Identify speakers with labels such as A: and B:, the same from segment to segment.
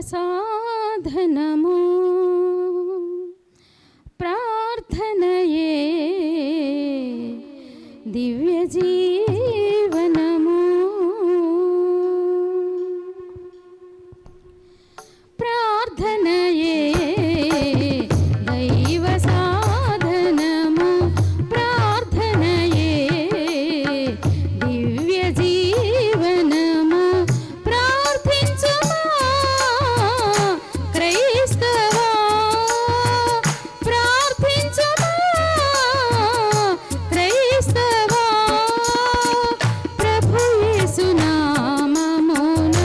A: సాధనము ప్రార్థనయే దివ్య జీవనము ప్రార్థనయే దైవ సాధనము ప్రార్థనయే దివ్య జీవనము ప్రార్థించుమా క్రైస్తవా ప్రార్థించుమా క్రైస్తవా ప్రభు యేసు నామమున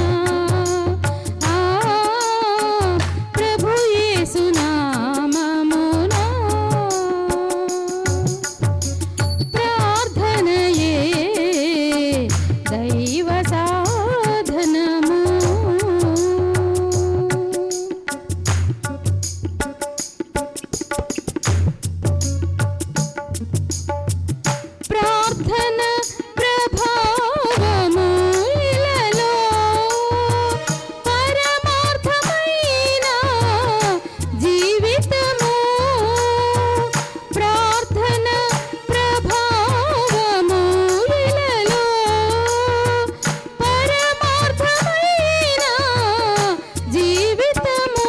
A: ప్రభు యేసు నామమున ప్రార్థనయే దైవ సాధనము ప్రార్థన ప్రభావము ఇలలో పరమార్థమైన జీవితము ప్రార్థన ప్రభావము ఇలలో పరమార్థమైన జీవితము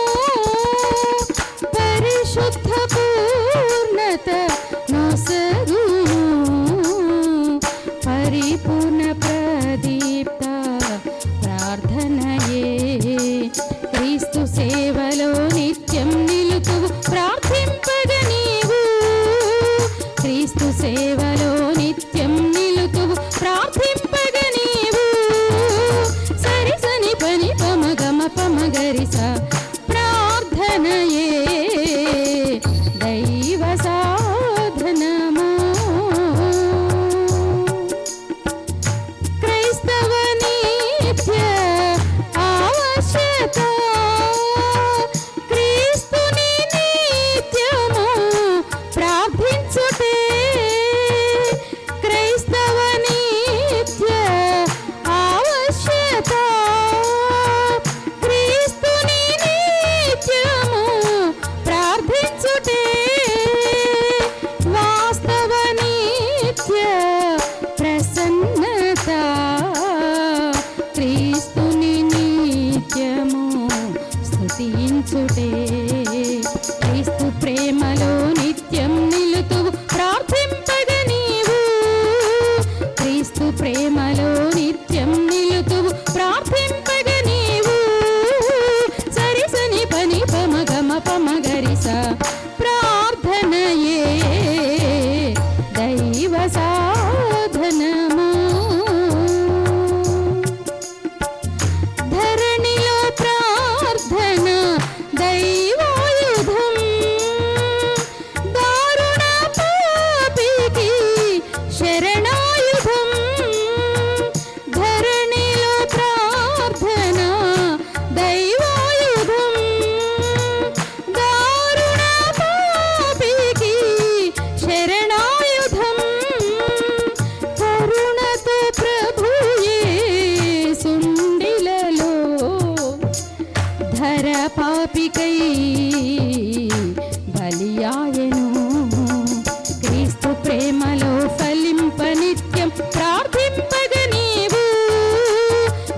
A: పరిశుద్ధ పూర్ణత నొసగును పరిపూర్ణ ప్రదీప్త ప్రార్థనయే క్రీస్తు సేవలో నిత్యం నిలుతువు ప్రార్థింపగ నీవు క్రీస్తు సేవలో నిత్యం నిలుతువు ప్రార్థింపగ నీవు సరి సని పని పమగమ పమగరిస ప్రార్థనయే దైవ సాధనము క్రైస్తవ నిత్య ఆవశ్యత క్రీస్తుని నిత్యము ప్రార్థించుటే క్రైస్తవ నిత్య ఆవశ్యత క్రీస్తుని నిత్యము ప్రార్థించుటే వాస్తవ నిత్య ప్రసన్నత క్రీస్తుని నిత్యము స్తుతించుటే క్రీస్తు ప్రేమలో నిత్యం నిలుతువు ప్రార్థింపగ నీవు క్రీస్తు ప్రేమలో నిత్యం నిలుతువు ప్రార్థింపగ నీవు సరి సని పని పమగమ పమగరిస ప్రార్థనయే దైవ సాధనము ధరణిలో ప్రార్థన దైవాయుధం దారుణ పాపికి శరణాయుధం ధరణిలో ప్రార్థన దైవాయుధం దారుణ పాపికి శరణాయుధం కరుణతో ప్రభుయే సుండిలలో ధర పాపికై బలియాయను క్రీస్తు ప్రేమలో ఫలింప నిత్యం ప్రార్థింపగ నీవు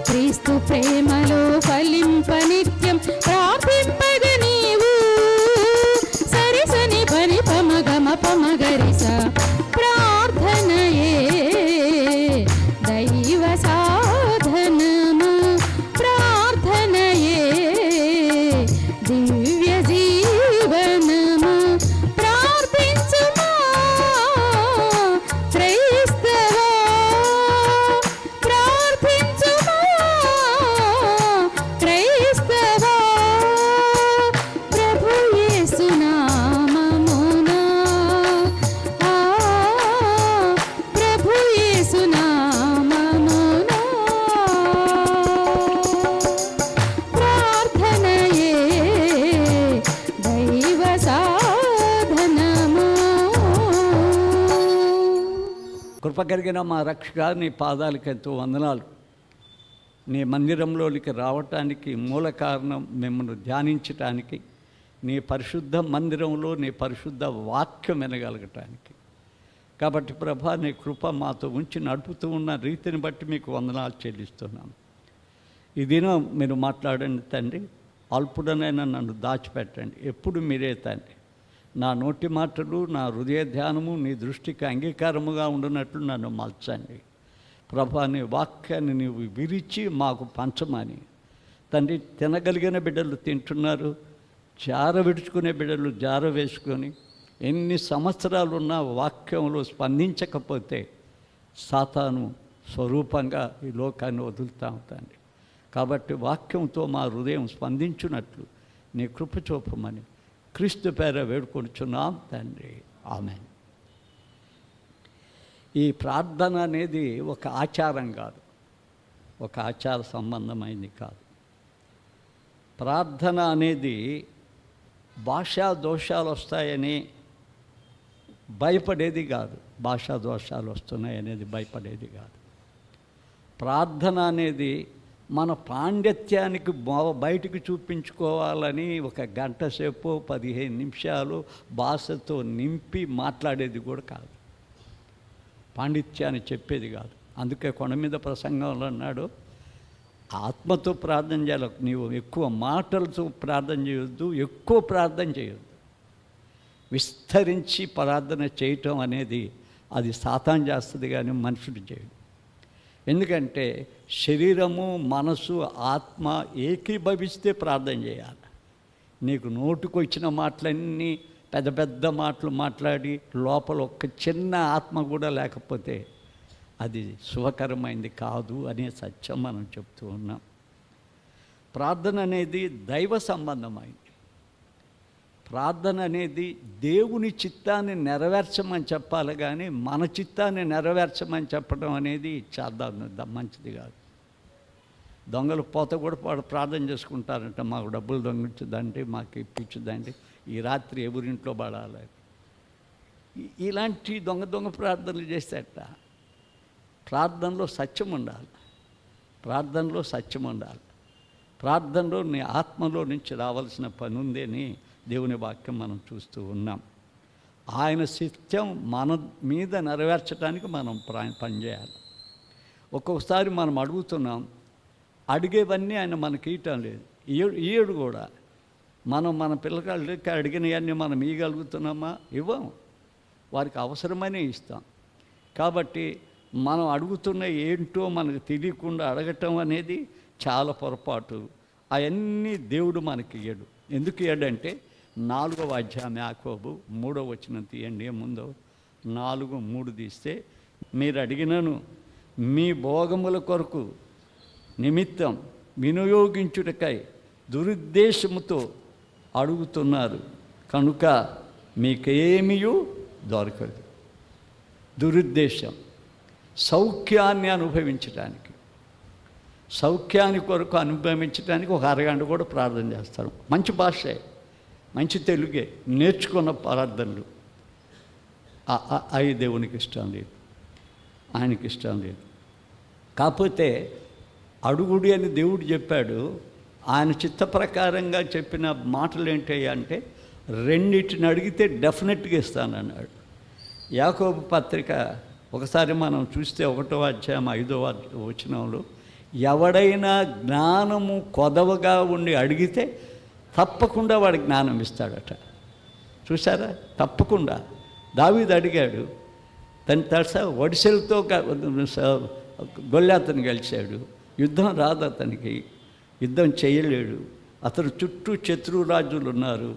A: క్రీస్తు ప్రేమలో ఫలింప నిత్యం ప్రార్థింపగ నీవు సరి సని పని పమగమ పమగరిస ప్రార్థనయే దైవ సాధనము ప్రార్థనయే దివ్య జీవనము ప్రార్థించుమా క్రైస్తవా ప్రార్థించుమా క్రైస్తవా ప్రభు యేసు నామమున ప్రభు యేసు నామమున ప్రార్థనయే దైవ సాధనము
B: కృప కలిగిన మా రక్షక నీ పాదాలకు ఎంతో వందనాలు. నీ మందిరంలోనికి రావటానికి మూల కారణం మిమ్మల్ని ధ్యానించటానికి, నీ పరిశుద్ధ మందిరంలో నీ పరిశుద్ధ వాక్యం వినగలగటానికి. కాబట్టి ప్రభా, నీ కృప మాతో ఉంచి నడుపుతూ ఉన్న రీతిని బట్టి మీకు వందనాలు చెల్లిస్తున్నాను. ఈ దినం మీరు మాట్లాడండి తండ్రి. అల్పుడనైనా నన్ను దాచిపెట్టండి. ఎప్పుడు మీరే తండ్రి. నా నోటి మాటలు, నా హృదయ ధ్యానము నీ దృష్టికి అంగీకారముగా ఉండునట్లు నన్ను మలచండి ప్రభా. నీ వాక్యాన్ని నీవు విరిచి మాకు పంచమని తండ్రి. తినగలిగిన బిడ్డలు తింటున్నారు, జార విడుచుకునే బిడ్డలు జార వేసుకొని, ఎన్ని సంవత్సరాలున్నా వాక్యంలో స్పందించకపోతే సాతాను స్వరూపంగా ఈ లోకాన్ని వదులుతూ ఉంటాండి. కాబట్టి వాక్యంతో మా హృదయం స్పందించున్నట్లు నీ కృప చూపమని క్రీస్తు పేర వేడుకొనుచున్నాం తండ్రి. ఆమేన్. ఈ ప్రార్థన అనేది ఒక ఆచారం కాదు, ఒక ఆచార సంబంధమైనది కాదు. ప్రార్థన అనేది భాషా దోషాలు వస్తాయని భయపడేది కాదు. భాషా దోషాలు వస్తున్నాయనేది భయపడేది కాదు. ప్రార్థన అనేది మన పాండిత్యానికి బయటికి చూపించుకోవాలని ఒక గంట సేపు 15 నిమిషాలు భాషతో నింపి మాట్లాడేది కూడా కాదు. పాండిత్యాన్ని చెప్పేది కాదు. అందుకే కొండ మీద ప్రసంగంలో అన్నాడు, ఆత్మతో ప్రార్థన చేయాలి. నీవు ఎక్కువ మాటలతో ప్రార్థన చేయొద్దు, ఎక్కువ ప్రార్థన చేయొద్దు. విస్తరించి ప్రార్థన చేయటం అనేది అది సాతాను చేస్తుంది, కానీ మనుషుడు చేయడు. ఎందుకంటే శరీరము, మనసు, ఆత్మ ఏకీభవిస్తే ప్రార్థన చేయాలి. నీకు నోటుకు వచ్చిన మాటలన్నీ పెద్ద పెద్ద మాటలు మాట్లాడి లోపల ఒక్క చిన్న ఆత్మ కూడా లేకపోతే అది శుభకరమైంది కాదు అనే సత్యం మనం చెప్తూ ఉన్నాం. ప్రార్థన అనేది దైవ సంబంధమైంది. ప్రార్థన అనేది దేవుని చిత్తాన్ని నెరవేర్చమని చెప్పాలి, కానీ మన చిత్తాన్ని నెరవేర్చమని చెప్పడం అనేది చాలా మంచిది కాదు. దొంగలు పోత కూడా ప్రార్థన చేసుకుంటారంట, మాకు డబ్బులు దొంగిలించదండి, మాకు ఇప్పించదండి, ఈ రాత్రి ఎవరింట్లో పడాలి. ఇలాంటి దొంగ ప్రార్థనలు చేసేట. ప్రార్థనలో సత్యం ఉండాలి. ప్రార్థనలో సత్యం ఉండాలి. ప్రార్థనలో నీ ఆత్మలో నుంచి రావాల్సిన పని ఉందని దేవుని వాక్యం మనం చూస్తూ ఉన్నాం. ఆయన సత్యం మన మీద నెరవేర్చడానికి మనం పనిచేయాలి. ఒక్కొక్కసారి మనం అడుగుతున్నాం, అడిగేవన్నీ ఆయన మనకి ఇవ్వటం లేదు. ఈయడు కూడా మన పిల్లకాళ్ళకి అడిగినవన్నీ మనం ఇవ్వగలుగుతున్నామా? ఇవ్వం. వారికి అవసరమనే ఇస్తాం. కాబట్టి మనం అడుగుతున్న ఏంటో మనకు తెలియకుండా అడగటం అనేది చాలా పొరపాటు. అవన్నీ దేవుడు మనకి ఇయ్యడు. ఎందుకు ఇయ్యడంటే 4వ అధ్యాయం యాకోబు 3వ వచనం తీయండి. ముందు 4:3 తీస్తే, మీరు అడిగినను మీ భోగముల కొరకు నిమిత్తం వినియోగించుటకై దురుద్దేశముతో అడుగుతున్నారు కనుక మీకేమీయూ దొరకదు. దురుద్దేశం సౌఖ్యాన్ని అనుభవించడానికి, సౌఖ్యాన్ని కొరకు అనుభవించడానికి ఒక అరగంట కూడా ప్రార్థన చేస్తారు. మంచి భాషే, మంచి తెలుగే, నేర్చుకున్న ప్రార్థనలు. అవి దేవునికి ఇష్టం లేదు, ఆయనకి ఇష్టం లేదు. కాకపోతే అడుగుడి అని దేవుడు చెప్పాడు. ఆయన చిత్త ప్రకారంగా చెప్పిన మాటలు ఏంటి అంటే, రెండింటిని అడిగితే డెఫినెట్గా ఇస్తానన్నాడు. యాకోబు పత్రిక ఒకసారి మనం చూస్తే 1వ అధ్యాయం 5వ వచనంలో, ఎవడైనా జ్ఞానము కొదవగా ఉండి అడిగితే తప్పకుండా వాడి జ్ఞానం ఇస్తాడట. చూసారా? తప్పకుండా. దావీదు అడిగాడు, తను తెలుసా, ఒడిసెలతో గొల్లాతను గెలిచాడు. యుద్ధం రాదు అతనికి, యుద్ధం చేయలేడు. అతను చుట్టూ శత్రురాజులు ఉన్నారు,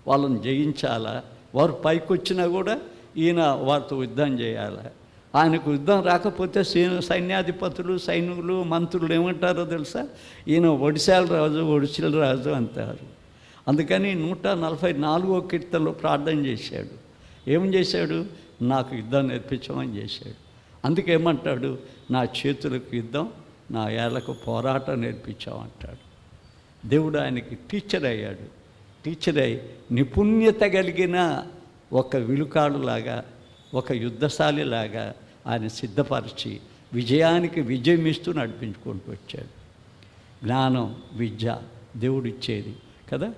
B: వాళ్ళని జయించాలా. వారు పైకి వచ్చినా కూడా ఈయన వారితో యుద్ధం చేయాలి. ఆయనకు యుద్ధం రాకపోతే సైన్యాధిపతులు, సైనికులు, మంత్రులు ఏమంటారో తెలుసా, ఈయన ఒడిశల రాజు అంటారు. అందుకని 144వ కీర్తనలో ప్రార్థన చేశాడు. ఏం చేశాడు? నాకు యుద్ధం నేర్పించమని చేశాడు. అందుకేమంటాడు, నా చేతులకు యుద్ధం, నా ఏళ్లకు పోరాటం నేర్పించామంటాడు. దేవుడు ఆయనకి టీచర్ అయ్యాడు. టీచర్ అయి నిపుణ్యత కలిగిన ఒక విలుకాడులాగా, ఒక యుద్ధశాలిలాగా ఆయన సిద్ధపరిచి విజయానికి విజయం ఇస్తూ నడిపించుకుంటూ వచ్చాడు. జ్ఞానం, విద్య దేవుడిచ్చేది కదా.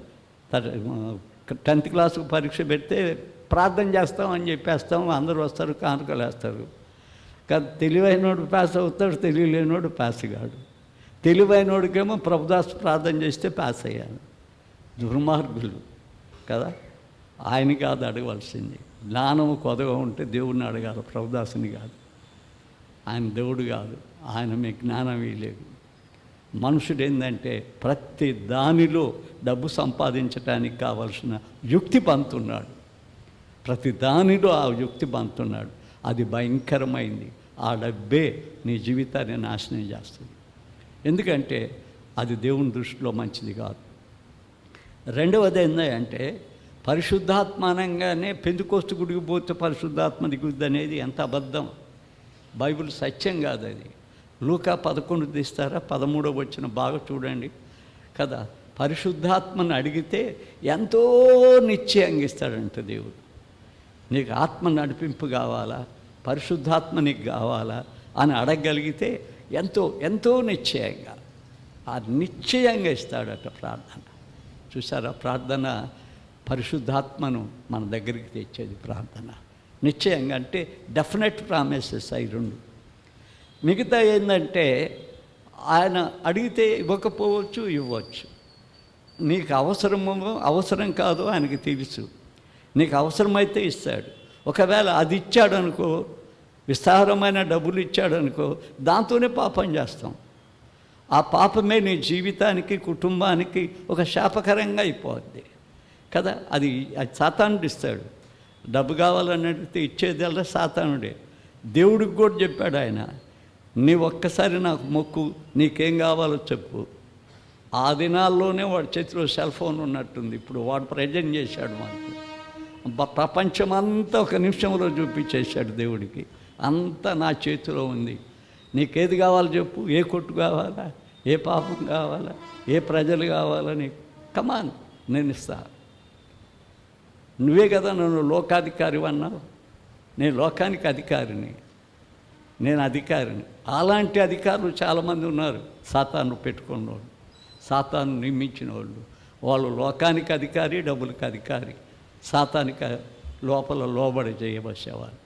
B: 10th క్లాసుకు పరీక్ష పెడితే ప్రార్థన చేస్తాం అని చెప్పేస్తాం, అందరూ వస్తారు, కానుకలు వేస్తారు. కానీ తెలివైనోడు పాస్ అవుతాడు, తెలియలేనోడు పాస్ కాడు. తెలివైనోడికేమో ప్రభుదాస్ ప్రార్థన చేస్తే పాస్ అయ్యాను. దుర్మార్గులు కదా. ఆయన కాదు అడగవలసింది. జ్ఞానము కొదగా ఉంటే దేవుడిని అడగాలి, ప్రభుదాసుని కాదు. ఆయన దేవుడు కాదు, ఆయన మీకు జ్ఞానం ఇవ్వలేదు. మనుషుడు ఏంటంటే ప్రతి దానిలో డబ్బు సంపాదించడానికి కావలసిన యుక్తి పంతున్నాడు. ప్రతి దానిలో ఆ యుక్తి పంతున్నాడు. అది భయంకరమైంది. ఆ డబ్బే నీ జీవితాన్ని నాశనం చేస్తుంది. ఎందుకంటే అది దేవుని దృష్టిలో మంచిది కాదు. రెండవది ఏంటంటే పరిశుద్ధాత్మ అనగానే పెందుకోస్తు గుడికి పోతే పరిశుద్ధాత్మ దిగుద్ది అనేది ఎంత అబద్ధం. బైబిల్ సత్యం కాదు అది. లూకా 11 తీస్తారా, 13వ వచనం బాగా చూడండి కదా. పరిశుద్ధాత్మను అడిగితే ఎంతో నిశ్చయంగా ఇస్తాడంట దేవుడు. నీకు ఆత్మ నడిపింపు కావాలా, పరిశుద్ధాత్మ నీకు కావాలా అని అడగగలిగితే ఎంతో ఎంతో నిశ్చయంగా, ఆ నిశ్చయంగా ఇస్తాడట ప్రార్థన. చూసారా, ప్రార్థన పరిశుద్ధాత్మను మన దగ్గరికి తెచ్చేది ప్రార్థన. నిశ్చయంగా అంటే డెఫినెట్ ప్రామిసెస్ అవి రెండు. మిగతా ఏంటంటే ఆయన అడిగితే ఇవ్వకపోవచ్చు, ఇవ్వచ్చు. నీకు అవసరం కాదో ఆయనకి తెలుసు. నీకు అవసరమైతే ఇస్తాడు. ఒకవేళ అది ఇచ్చాడనుకో, విస్తారమైన డబ్బులు ఇచ్చాడనుకో, దాంతోనే పాపం చేస్తాం. ఆ పాపమే నీ జీవితానికి, కుటుంబానికి ఒక శాపకరంగా అయిపోద్ది కదా. అది సాతానుడు ఇస్తాడు. డబ్బు కావాలని అడిగితే ఇచ్చేదల్లా సాతానుడే. దేవుడికి కూడా చెప్పాడు ఆయన, నీ ఒక్కసారి నాకు మొక్కు, నీకేం కావాలో చెప్పు. ఆ దినాల్లోనే వాడి చేతిలో సెల్ ఫోన్ ఉన్నట్టుంది. ఇప్పుడు వాడు ప్రజెంట్ చేశాడు మనకు. ప్రపంచమంతా ఒక నిమిషంలో చూపించేశాడు దేవుడికి. అంతా నా చేతిలో ఉంది. నీకేది కావాలో చెప్పు. ఏ కొట్టు కావాలా, ఏ పాపం కావాలా, ఏ ప్రజలు కావాలా, నీకు కమాన్ నేను ఇస్తా. నువ్వే కదా నన్ను లోకాధికారి అన్నావు. నేను లోకానికి అధికారిని, నేను అధికారిని. అలాంటి అధికారులు చాలామంది ఉన్నారు. సాతాను పెట్టుకున్న వాళ్ళు, సాతాను నియమించిన వాళ్ళు లోకానికి అధికారి, డబ్బులకు అధికారి, సాతానికి లోపల లోబడి చేయవచ్చేవారు.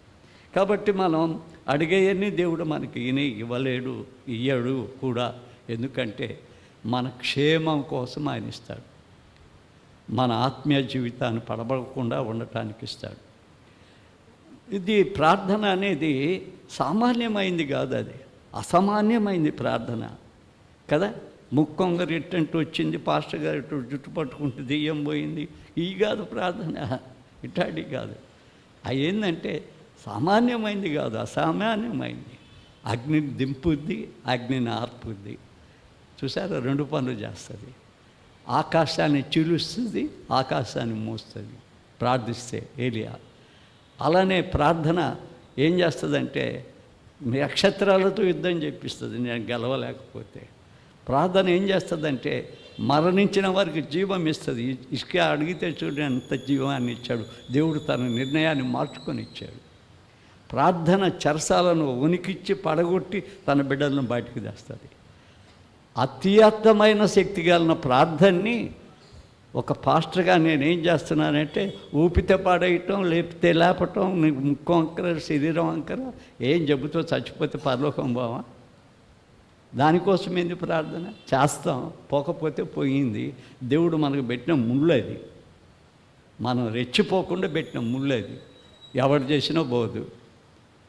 B: కాబట్టి మనం అడిగేయన్నీ దేవుడు మనకి ఇవ్వలేడు, ఇయ్యడు కూడా. ఎందుకంటే మన క్షేమం కోసం ఆయన ఇస్తాడు. మన ఆత్మీయ జీవితాన్ని పడబడకుండా ఉండటానికి ఇస్తాడు. ఇది ప్రార్థన అనేది సామాన్యమైంది కాదు, అది అసామాన్యమైంది ప్రార్థన కదా. ముక్కొంగరిట్టంటూ వచ్చింది, పాస్టర్ గారు ఇటు జుట్టు పట్టుకుంటే దెయ్యం పోయింది, ఈ కాదు ప్రార్థన, ఇటాడి కాదు. అది ఏంటంటే సామాన్యమైంది కాదు, అసామాన్యమైంది. అగ్నిని దింపుద్ది, అగ్నిని ఆర్పుద్ది. చూసారా, 2 పనులు చేస్తుంది. ఆకాశాన్ని చీలుస్తుంది, ఆకాశాన్ని మోస్తుంది ప్రార్థిస్తే ఏలియా. అలానే ప్రార్థన ఏం చేస్తుందంటే నక్షత్రాలతో యుద్ధం చేపిస్తుంది నేను గెలవలేకపోతే. ప్రార్థన ఏం చేస్తుందంటే మరణించిన వారికి జీవం ఇస్తుంది. ఇసుక అడిగితే చూడండి ఎంత జీవాన్ని ఇచ్చాడు దేవుడు. తన నిర్ణయాన్ని మార్చుకొని ఇచ్చాడు. ప్రార్థన చెరసాలను ఉనికిచ్చి పడగొట్టి తన బిడ్డలను బయటికి తెస్తుంది. అత్యర్థమైన శక్తి కలిగిన ప్రార్థనని ఒక పాస్టర్గా నేనేం చేస్తున్నానంటే ఊపితే పాడేయటం, లేపితే లేపటం, ముక్కు వంకర, శరీరం వంకర, ఏం జబ్బుతో చచ్చిపోతే పరలోకం పోవా? దానికోసం ఏంది ప్రార్థన చేస్తాం. పోకపోతే పోయింది. దేవుడు మనకు పెట్టిన ముళ్ళు అది. మనం రెచ్చిపోకుండా పెట్టిన ముళ్ళు అది. ఎవరు చేసినా పోదు.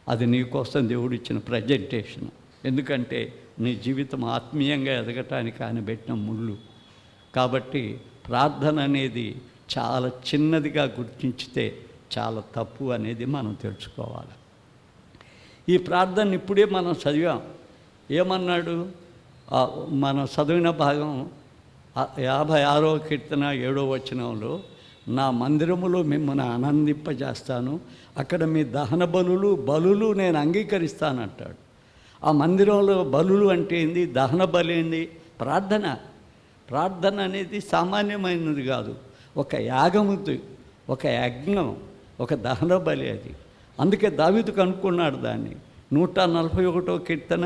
B: అది నీకోసం దేవుడు ఇచ్చిన ప్రజెంటేషన్. ఎందుకంటే నీ జీవితం ఆత్మీయంగా ఎదగటానికి ఆయన పెట్టిన ముళ్ళు. కాబట్టి ప్రార్థన అనేది చాలా చిన్నదిగా గుర్తించితే చాలా తప్పు అనేది మనం తెలుసుకోవాలి. ఈ ప్రార్థన ఇప్పుడే మనం చదివాం. ఏమన్నాడు? మనం చదివిన భాగం 56వ కీర్తన 7వ వచనంలో, నా మందిరములో మిమ్మల్ని ఆనందింపజేస్తాను, అక్కడ మీ దహన బలులు నేను అంగీకరిస్తానంటాడు. ఆ మందిరంలో బలులు అంటే ఏంది? దహన బలి ఏంది? ప్రార్థన. ప్రార్థన అనేది సామాన్యమైనది కాదు. ఒక యాగముది, ఒక యజ్ఞం, ఒక దహన బలి అది. అందుకే దావీదు కనుక్కున్నాడు దాన్ని. 141వ కీర్తన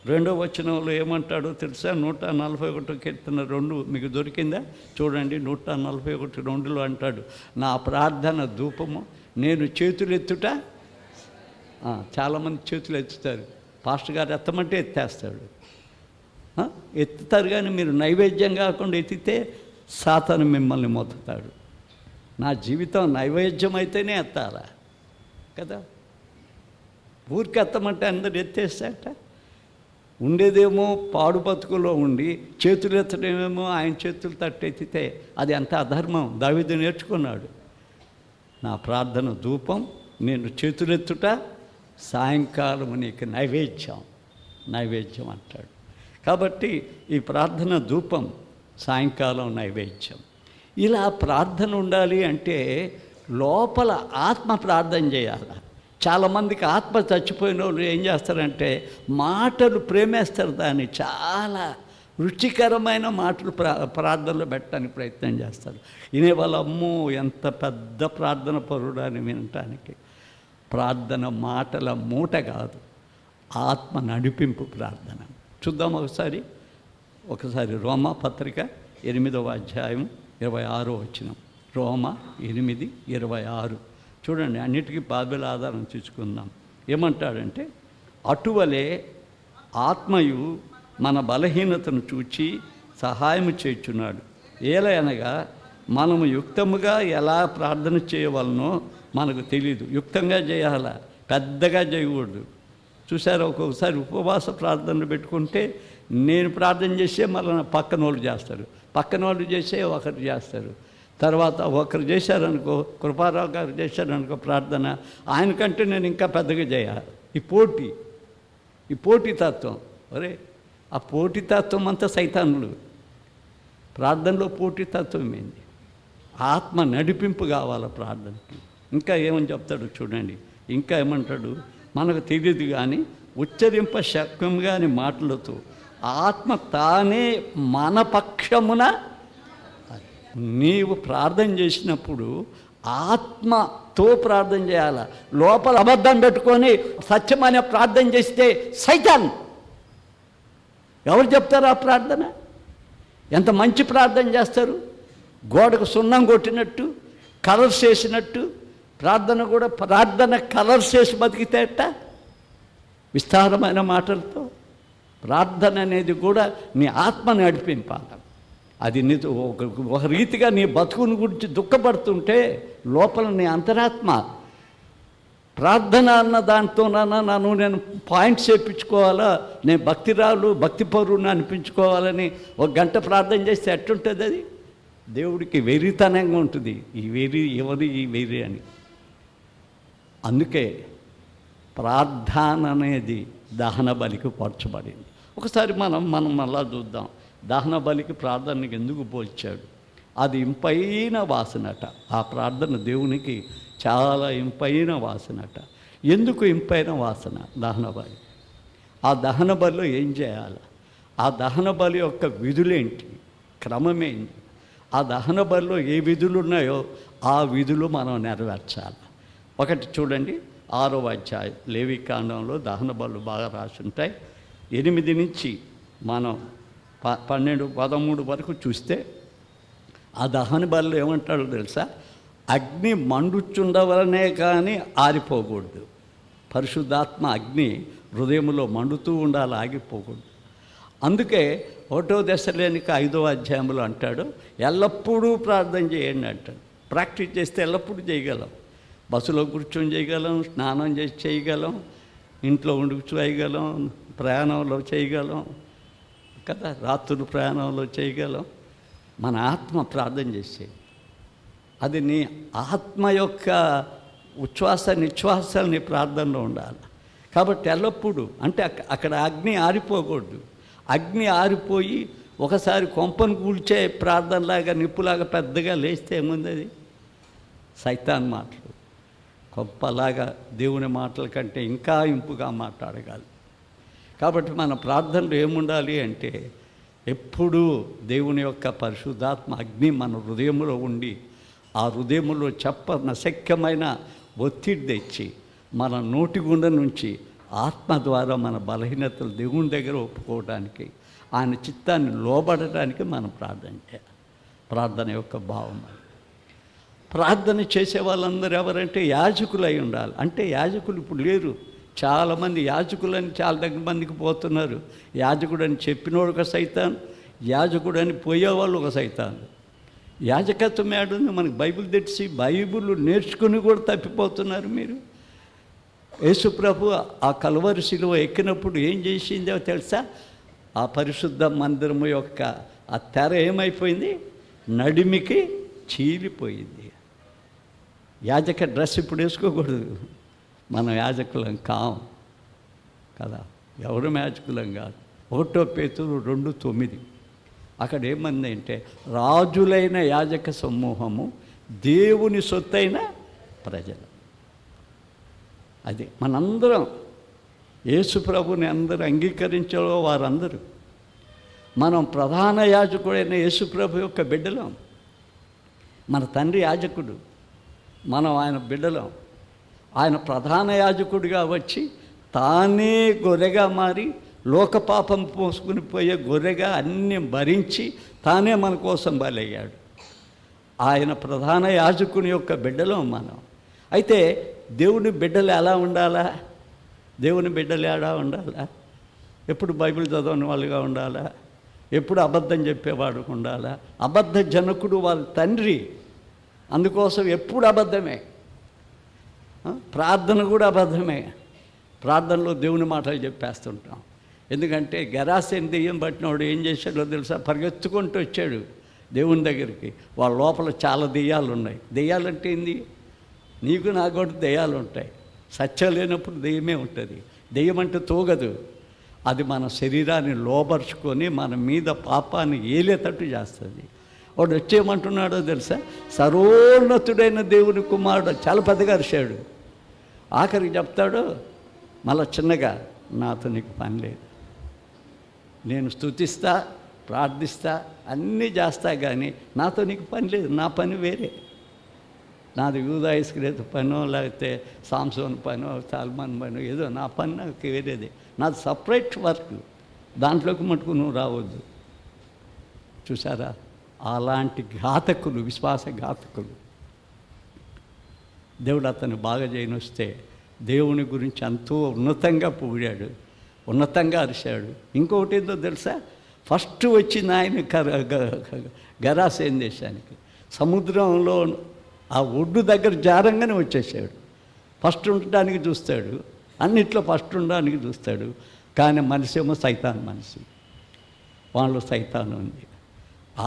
B: రెండో వచనంలో ఏమంటాడో తెలుసా? 141 కీర్తన 2 మీకు దొరికిందా? చూడండి, 141:2లో అంటాడు, నా ప్రార్థన ధూపము నేను చేతులెత్తుట. చాలామంది చేతులు ఎత్తుతారు, పాస్టర్ గారు ఎత్తమంటే ఎత్తేస్తాడు. ఎత్తుతారు, కానీ మీరు నైవేద్యం కాకుండా ఎత్తితే సాతాను మిమ్మల్ని మొత్తుతాడు. నా జీవితం నైవేద్యం అయితేనే ఎత్తాలా కదా, ఊరికి ఎత్తమంటే అందరు ఎత్తేస్తాట. ఉండేదేమో పాడు బతుకులో ఉండి చేతులు ఎత్తడమేమో ఆయన చేతులు తట్టెత్తితే అది ఎంత అధర్మం. దావీదు నేర్చుకున్నాడు, నా ప్రార్థన ధూపం నేను చేతులెత్తుట, సాయంకాలం నీకు నైవేద్యం అంటాడు. కాబట్టి ఈ ప్రార్థన ధూపం, సాయంకాలం నైవేద్యం. ఇలా ప్రార్థన ఉండాలి అంటే లోపల ఆత్మ ప్రార్థన చేయాలి. చాలామందికి ఆత్మ చచ్చిపోయిన వాళ్ళు ఏం చేస్తారంటే మాటలు ప్రేమేస్తారు, దాన్ని చాలా రుచికరమైన మాటలు ప్రార్థనలో పెట్టడానికి ప్రయత్నం చేస్తారు. వినేవాళ్ళు అమ్మో ఎంత పెద్ద ప్రార్థన పరుడు అని వినటానికి. ప్రార్థన మాటల మూట కాదు, ఆత్మ నడిపింపు ప్రార్థన. చూద్దాం ఒకసారి రోమా పత్రిక 8వ అధ్యాయం 26వ వచనం. రోమా 8:26 చూడండి, అన్నిటికీ బైబిల్ ఆధారం తీసుకుందాం. ఏమంటాడంటే, అటువలే ఆత్మయు మన బలహీనతను చూచి సహాయం చేయుచున్నాడు. ఏలయనగా మనము యుక్తముగా ఎలా ప్రార్థన చేయవలనో మనకు తెలియదు. యుక్తంగా చేయాలా, పెద్దగా చేయకూడదు. చూసారా, ఒక్కొక్కసారి ఉపవాస ప్రార్థనలు పెట్టుకుంటే నేను ప్రార్థన చేసే మళ్ళీ పక్కన వాళ్ళు చేస్తారు, పక్కన వాళ్ళు చేసే ఒకరు చేస్తారు, తర్వాత ఒకరు చేశారనుకో, కృపారావు గారు చేశారనుకో ప్రార్థన, ఆయనకంటే నేను ఇంకా పెద్దగా చేయాలి. ఈ పోటీతత్వం, ఒరే ఆ పోటీతత్వం అంతా సైతానులు. ప్రార్థనలో పోటీతత్వం ఏంది? ఆత్మ నడిపింపు కావాలి ప్రార్థనకి. ఇంకా ఏమని చెప్తాడు చూడండి, ఇంకా ఏమంటాడు, మనకు తెలియదు కానీ ఉచ్చరింప శక్యం కాని మాటలతో ఆత్మ తానే మన పక్షమున. నీవు ప్రార్థన చేసినప్పుడు ఆత్మతో ప్రార్థన చేయాల. లోపల అబద్ధం పెట్టుకొని సత్యమనే ప్రార్థన చేస్తే సైతాన్. ఎవరు చెప్తారు ఆ ప్రార్థన? ఎంత మంచి ప్రార్థన చేస్తారు, గోడకు సున్నం కొట్టినట్టు, కలర్స్ వేసినట్టు. ప్రార్థన కూడా ప్రార్థన కలర్స్ వేసి బతికితేట విస్తారమైన మాటలతో. ప్రార్థన అనేది కూడా నీ ఆత్మ నడిపింపాలి. అది నీ ఒక రీతిగా నీ బతుకుని గురించి దుఃఖపడుతుంటే లోపల నీ అంతరాత్మ ప్రార్థన అన్న దాంతోనన్నా నేను పాయింట్స్ చేయించుకోవాలా, నేను భక్తి పరువుని అనిపించుకోవాలని 1 గంట ప్రార్థన చేస్తే ఎట్టుంటుంది? అది దేవుడికి వెర్రితనంగా ఉంటుంది. ఈ వెర్రి అని. అందుకే ప్రార్థన అనేది దహన బలికి పరచబడింది. ఒకసారి మనం మళ్ళా చూద్దాం, దహన బలికి ప్రార్థనకి ఎందుకు పోల్చాడు? అది ఇంపైన వాసనట. ఆ ప్రార్థన దేవునికి చాలా ఇంపైన వాసనట. ఎందుకు ఇంపైన వాసన? దహన బలి. ఆ దహన బలిలో ఏం చేయాలి? ఆ దహన బలి యొక్క విధులేంటి, క్రమమేంటి? ఆ దహన బలిలో ఏ విధులు ఉన్నాయో ఆ విధులు మనం నెరవేర్చాలి. ఒకటి చూడండి, 6వ అధ్యాయం లేవికాండంలో దహన బలులు బాగా రాసి ఉంటాయి. 8 నుంచి మనం 12, 13 వరకు చూస్తే ఆ దహన బలిలో ఏమంటాడో తెలుసా? అగ్ని మండుచుండవలనే కానీ ఆరిపోకూడదు. పరిశుద్ధాత్మ అగ్ని హృదయంలో మండుతూ ఉండాలి, ఆగిపోకూడదు. అందుకే 1 దశలోనిక 5వ అధ్యాయంలో అంటాడు, ఎల్లప్పుడూ ప్రార్థన చేయండి అంటాడు. ప్రాక్టీస్ చేస్తే ఎల్లప్పుడూ చేయగలం. బస్సులో కూర్చొని చేయగలం, స్నానం చేసి చేయగలం, ఇంట్లో ఉండి చేయగలం, ప్రయాణంలో చేయగలం కదా, రాత్రులు ప్రయాణంలో చేయగలం. మన ఆత్మ ప్రార్థన చేసే అది నీ ఆత్మ యొక్క ఉచ్ఛ్వాస నిశ్వాసాలు నీ ప్రార్థనలో ఉండాలి. కాబట్టి ఎల్లప్పుడూ అంటే అక్కడ అగ్ని ఆరిపోకూడదు. అగ్ని ఆరిపోయి ఒకసారి కొంపను కూల్చే ప్రార్థనలాగా నిప్పులాగా పెద్దగా లేస్తే ఏముంది? అది సైతాన్ మాటలు. కొంపలాగా దేవుని మాటల కంటే ఇంకా ఇంపుగా మాట్లాడగలరు. కాబట్టి మన ప్రార్థనలు ఏముండాలి అంటే ఎప్పుడూ దేవుని యొక్క పరిశుద్ధాత్మ అగ్ని మన హృదయంలో ఉండి ఆ హృదయంలో నశక్యమైన ఒత్తిడి తెచ్చి మన నోటి గుండె నుంచి ఆత్మ ద్వారా మన బలహీనతలు దేవుని దగ్గర ఒప్పుకోవడానికి, ఆయన చిత్తాన్ని లోబడటానికి మనం ప్రార్థన చేయాలి. ప్రార్థన యొక్క భావం అది. ప్రార్థన చేసే వాళ్ళందరూ ఎవరంటే యాజకులు అయి ఉండాలి. అంటే యాజకులు ఇప్పుడు లేరు. చాలామంది యాజకులని చాలా దగ్గర మందికి పోతున్నారు. యాజకుడని చెప్పినోడు ఒక సైతాన్, యాజకుడని పోయేవాళ్ళు ఒక సైతాన్. యాజకత్వం ఏడుంది? మనకి బైబిల్ తెచ్చి బైబిల్ నేర్చుకుని కూడా తప్పిపోతున్నారు మీరు. యేసుప్రభు ఆ కల్వరి శిలువ ఎక్కినప్పుడు ఏం చేసిందో తెలుసా? ఆ పరిశుద్ధ మందిరము యొక్క ఆ తెర ఏమైపోయింది? నడిమికి చీలిపోయింది. యాజక డ్రెస్ ఇప్పుడు వేసుకోకూడదు. మనం యాజకులం కాం కదా, ఎవరు యాజకులం కాదు. 1 పేతురు 2:9 అక్కడ ఏమంది అంటే, రాజులైన యాజక సమూహము, దేవుని సొత్తైన ప్రజలు. అది మనందరం యేసు ప్రభుని అందరూ అంగీకరించే వారందరూ మనం ప్రధాన యాజకుడైన యేసు ప్రభు యొక్క బిడ్డలం. మన తండ్రి యాజకుడు, మనం ఆయన బిడ్డలం. ఆయన ప్రధాన యాజకుడిగా వచ్చి తానే గొర్రెగా మారి లోకపాపం పోసుకుని పోయే గొర్రెగా అన్నీ భరించి తానే మన కోసం బలయ్యాడు. ఆయన ప్రధాన యాజకుని యొక్క బిడ్డలం మనం. అయితే దేవుని బిడ్డలు ఎలా ఉండాలా? దేవుని బిడ్డలు ఎలా ఉండాలా? ఎప్పుడు బైబిల్ చదవని వాళ్ళుగా ఉండాలా? ఎప్పుడు అబద్ధం చెప్పేవాడు ఉండాలా? అబద్ధ జనకుడు వాళ్ళ తండ్రి, అందుకోసం ఎప్పుడు అబద్ధమే. ప్రార్థన కూడా అబద్ధమే. ప్రార్థనలో దేవుని మాటలు చెప్పేస్తుంటాం. ఎందుకంటే గెరాసేను దెయ్యం పట్టినవాడు ఏం చేశాడో తెలుసా? పరిగెత్తుకుంటూ వచ్చాడు దేవుని దగ్గరికి. వాళ్ళ లోపల చాలా దెయ్యాలు ఉన్నాయి. దెయ్యాలంటే ఏంది? నీకు నాకు కూడా దెయ్యాలు ఉంటాయి. సత్యం లేనప్పుడు దెయ్యమే ఉంటుంది. దెయ్యం అంటే తోగదు. అది మన శరీరాన్ని లోపరుచుకొని మన మీద పాపాన్ని ఏలేటట్టు చేస్తుంది. వాడు వచ్చేయమంటున్నాడో తెలుసా? సర్వోన్నతుడైన దేవుని కుమారుడు. చాలా పెద్దగా అరిశాడు. ఆఖరికి చెప్తాడు మళ్ళా చిన్నగా, నాతో నీకు పని లేదు. నేను స్తుతిస్తా, ప్రార్థిస్తా, అన్నీ చేస్తా, కానీ నాతో నీకు పని లేదు. నా పని వేరే. నాది యూదా ఇస్కరియోతు పనో, లేకపోతే సాంసోన్ పనో, సల్మాన్ పనో, ఏదో నా పని నాకు వేరేది. నాది సపరేట్ వర్క్. దాంట్లోకి మటుకు నువ్వు రావద్దు. చూసారా? అలాంటి ఘాతకులు, విశ్వాస ఘాతకులు. దేవుడు అతను బాగా చేయనొస్తే దేవుని గురించి ఎంతో ఉన్నతంగా పొగిడాడు, ఉన్నతంగా అరిశాడు. ఇంకొకటి ఏందో తెలుసా? ఫస్ట్ వచ్చింది ఆయన గెరాసేను దేశానికి. సముద్రంలో ఆ ఒడ్డు దగ్గర జారంగానే వచ్చేసాడు. ఫస్ట్ ఉండడానికి చూస్తాడు, అన్నిట్లో ఫస్ట్ ఉండడానికి చూస్తాడు. కానీ మనిషి ఏమో సైతాన్ మనిషి, వాళ్ళు సైతాన్ ఉంది.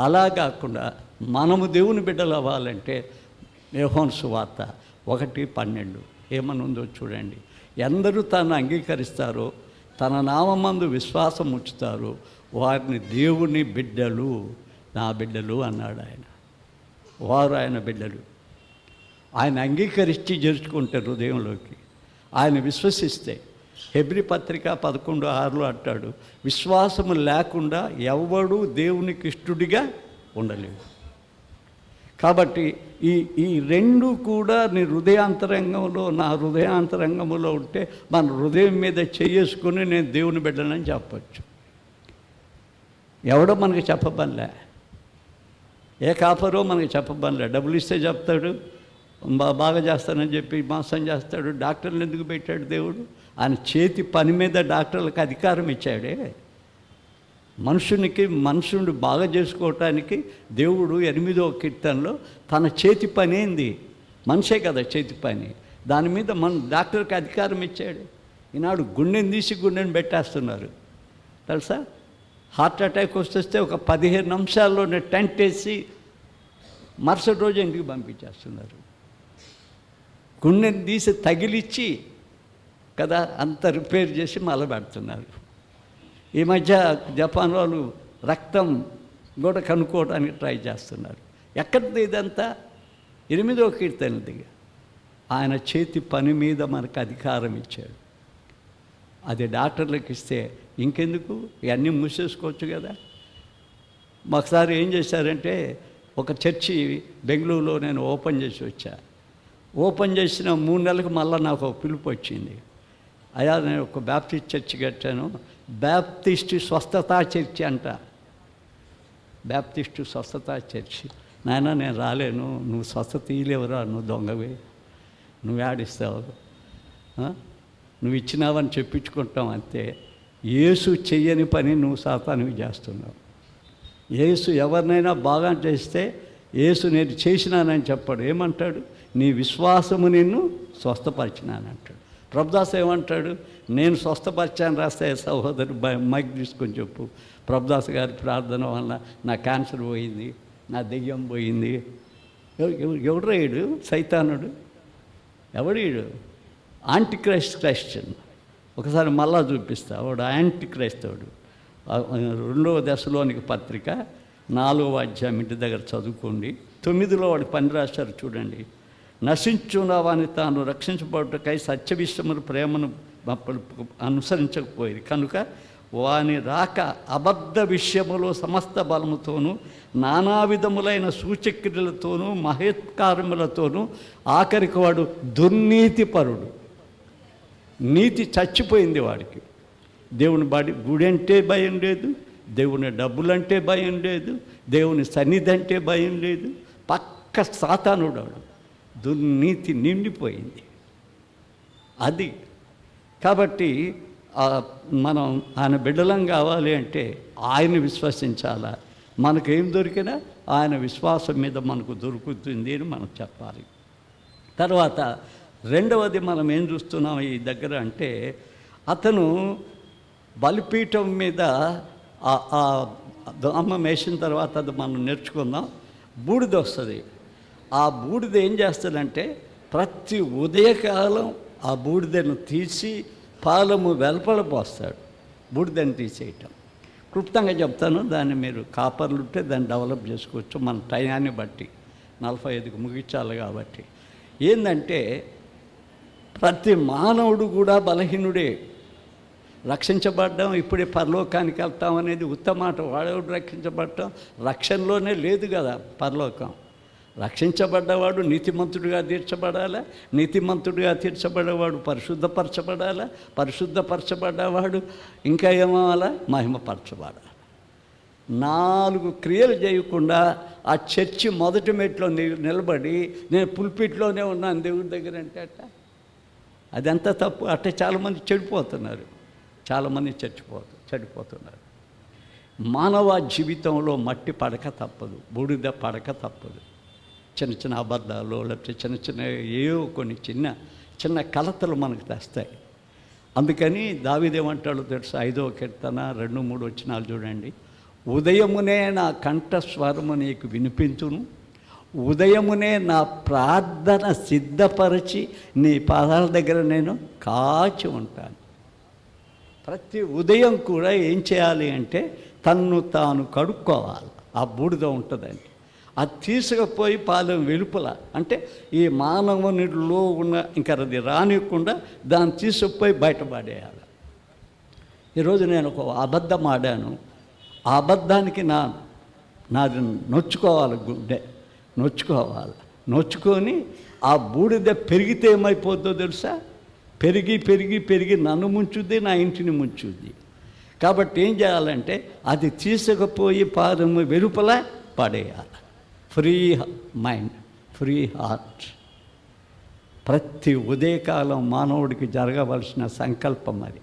B: అలా కాకుండా మనము దేవుని బిడ్డలు అవ్వాలంటే యోహాను సువార్త 1:12 ఏమని ఉందో చూడండి. ఎందరూ తను అంగీకరిస్తారో, తన నామమందు విశ్వాసం ఉంచుతారో వారిని దేవుని బిడ్డలు, నా బిడ్డలు అన్నాడు ఆయన. వారు ఆయన బిడ్డలు. ఆయన అంగీకరించి చేర్చుకుంటే హృదయంలోకి, ఆయన విశ్వసిస్తే. హెబ్రీ పత్రిక 11:6 అంటాడు, విశ్వాసము లేకుండా ఎవడు దేవునికి ఇష్టడిగా ఉండలేడు. కాబట్టి ఈ రెండు కూడా నీ హృదయాంతరంగంలో, నా హృదయాంతరంగంలో ఉంటే మన హృదయం మీద చేసుకుని నేను దేవుని బిడ్డనని చెప్పచ్చు. ఎవడో మనకి చెప్పబనిలే, ఏ కాపరో మనకి చెప్పబనిలే. డబ్బులు ఇస్తే చెప్తాడు, బాగా చేస్తానని చెప్పి మోసం చేస్తాడు. డాక్టర్లు ఎందుకు పెట్టాడు దేవుడు? ఆయన చేతి పని మీద డాక్టర్లకు అధికారం ఇచ్చాడే. మనుషుని బాగా చేసుకోవటానికి దేవుడు 8వ కీర్తనలో తన చేతి పని ఏంది? మనిషే కదా చేతి పని, దాని మీద మన డాక్టర్కి అధికారం ఇచ్చాడు. ఈనాడు గుండెని తీసి గుండెని పెట్టేస్తున్నారు తెలుసా? హార్ట్ అటాక్ వస్తే ఒక 15 నిమిషాల్లోనే టెంట్ వేసి మరుసటి రోజు ఇంటికి పంపించేస్తున్నారు. గుండెని తీసి తగిలిచ్చి కదా అంత రిపేర్ చేసి మళ్ళీ పెడుతున్నారు. ఈ మధ్య జపాన్ వాళ్ళు రక్తం కూడా కనుక్కోవడానికి ట్రై చేస్తున్నారు. ఎక్కడిది ఇదంతా? 8వ కీర్తనది. ఆయన చేతి పని మీద మనకు అధికారం ఇచ్చాడు. అది డాక్టర్లకు ఇస్తే ఇంకెందుకు? ఇవన్నీ మూసేసుకోవచ్చు కదా. ఒకసారి ఏం చేశారంటే, ఒక చర్చి బెంగళూరులో నేను ఓపెన్ చేసి వచ్చా. ఓపెన్ చేసిన 3 నెలలకు మళ్ళీ నాకు ఒక పిలుపు వచ్చింది. అయ్యా నేను ఒక బ్యాప్టిస్ట్ చర్చి కట్టాను, బ్యాప్టిస్ట్ స్వస్థతా చర్చి అంట. బ్యాప్టిస్టు స్వస్థతా చర్చి. నాయన నేను రాలేను, నువ్వు స్వస్థత ఇయ్యలేవురా, నువ్వు దొంగవే, నువ్వు ఆడిస్తావు, నువ్వు ఇచ్చినావని చెప్పించుకుంటాం అంతే. యేసు చెయ్యని పని నువ్వు సాతానువి చేస్తున్నావు. యేసు ఎవరినైనా బాగా చేస్తే యేసు నేను చేసినానని చెప్పాడు. ఏమంటాడు? నీ విశ్వాసము నిన్ను స్వస్థపరిచినానంటాడు. ప్రభుదాస్ ఏమంటాడు? నేను స్వస్థపరిచాను రాస్తే సహోదరు మైక్ తీసుకొని చెప్పు, ప్రభుదాస్ గారి ప్రార్థన వల్ల నా క్యాన్సర్ పోయింది, నా దెయ్యం పోయింది. ఎవడు సైతానుడు? ఎవడీడు? Antichrist Christian. ఒకసారి మళ్ళా చూపిస్తా. వాడు యాంటిక్రైస్తవుడు. 2వ దశలోనికి పత్రిక 4వ అధ్యాయం ఇంటి దగ్గర చదువుకోండి. 9లో వాడు పని రాశారు చూడండి. నశించున్నవాని తాను రక్షించబడుటకై సత్య విషయమును ప్రేమను అనుసరించకపోయేది కనుక వాని రాక అబద్ధ విషయములో సమస్త బలముతోనూ నానా విధములైన సూచక్రియలతోనూ మహత్కారములతోనూ ఆఖరికి వాడు దుర్నీతిపరుడు. నీతి చచ్చిపోయింది వాడికి. దేవుని గుడి అంటే భయం లేదు, దేవుని డబ్బులంటే భయం లేదు, దేవుని సన్నిధి అంటే భయం లేదు. పక్క సాతానుడు. దుర్నీతి నిండిపోయింది అది. కాబట్టి మనం ఆయన బిడ్డలం కావాలి అంటే ఆయన విశ్వసించాలా. మనకేం దొరికినా ఆయన విశ్వాసం మీద మనకు దొరుకుతుంది అని మనం చెప్పాలి. తర్వాత రెండవది మనం ఏం చూస్తున్నాం ఈ దగ్గర అంటే, అతను బలిపీఠం మీద అమ్మ వేసిన తర్వాత అది మనం నేర్చుకుందాం. బూడిద వస్తుంది. ఆ బూడిద ఏం చేస్తుందంటే ప్రతి ఉదయకాలం ఆ బూడిదను తీసి పాలము వెలుపల పోస్తాడు. బూడిదని తీసేయటం క్లుప్తంగా చెప్తాను. దాన్ని మీరు కాపర్లు ఉంటే దాన్ని డెవలప్ చేసుకోవచ్చు మన టయాన్ని బట్టి. 45కి ముగించాలి కాబట్టి. ఏంటంటే ప్రతి మానవుడు కూడా బలహీనుడే. రక్షించబడ్డం, ఇప్పుడే పరలోకానికి వెళ్తాం అనేది ఉత్తమాట. వాడేవాడు రక్షించబడటం రక్షణలోనే లేదు కదా పరలోకం. రక్షించబడ్డవాడు నీతిమంతుడిగా తీర్చబడాలా, నీతిమంతుడిగా తీర్చబడేవాడు పరిశుద్ధపరచబడాలా, పరిశుద్ధపరచబడ్డవాడు ఇంకా ఏమవ్వాలా? మహిమపరచబడాలి. 4 క్రియలు చేయకుండా ఆ చర్చి మొదటి మెట్లో నిలబడి నేను పుల్పిట్లోనే ఉన్నాను దేవుడి దగ్గర అంటే అట్ట అదంతా తప్పు. అట్టే చాలామంది చెడిపోతున్నారు, చాలామంది చెడిపోతున్నారు. మానవ జీవితంలో మట్టి పడక తప్పదు, బూడిద పడక తప్పదు. చిన్న చిన్న అబద్ధాలు లేకపోతే చిన్న చిన్న ఏవో కొన్ని చిన్న చిన్న కలతలు మనకు తెస్తాయి. అందుకని దావీదేమంటాడో తెలుసు, 5వ కీర్తన 2-3 వచనాలు చూడండి. ఉదయమునే నా కంఠస్వరము నీకు వినిపించును, ఉదయమునే నా ప్రార్థన సిద్ధపరిచి నీ పాదాల దగ్గర నేను కాచి ఉంటాను. ప్రతి ఉదయం కూడా ఏం చేయాలి అంటే తన్ను తాను కడుక్కోవాలి. ఆ బూడిద ఉంటుందండి, అది తీసుకుపోయి పాలెం వెలుపల అంటే ఈ మానవునిలో ఉన్న ఇంకా అది రానివ్వకుండా దాన్ని తీసుకుపోయి బయటపడేయాలి. ఈరోజు నేను ఒక అబద్ధం ఆడాను, ఆ అబద్ధానికి నాది నొచ్చుకోవాలి, గుడ్డే నొచ్చుకొని ఆ బూడిద పెరిగితే ఏమైపోతుందో తెలుసా? పెరిగి పెరిగి పెరిగి నన్ను ముంచుద్ది, నా ఇంటిని ముంచుద్ది. కాబట్టి ఏం చేయాలంటే అది తీసుకుపోయి పాదము వెలుపల పడేయాలి. Free mind, free heart. ప్రతి ఉదయకాలం మానవుడికి జరగవలసిన సంకల్పం అది.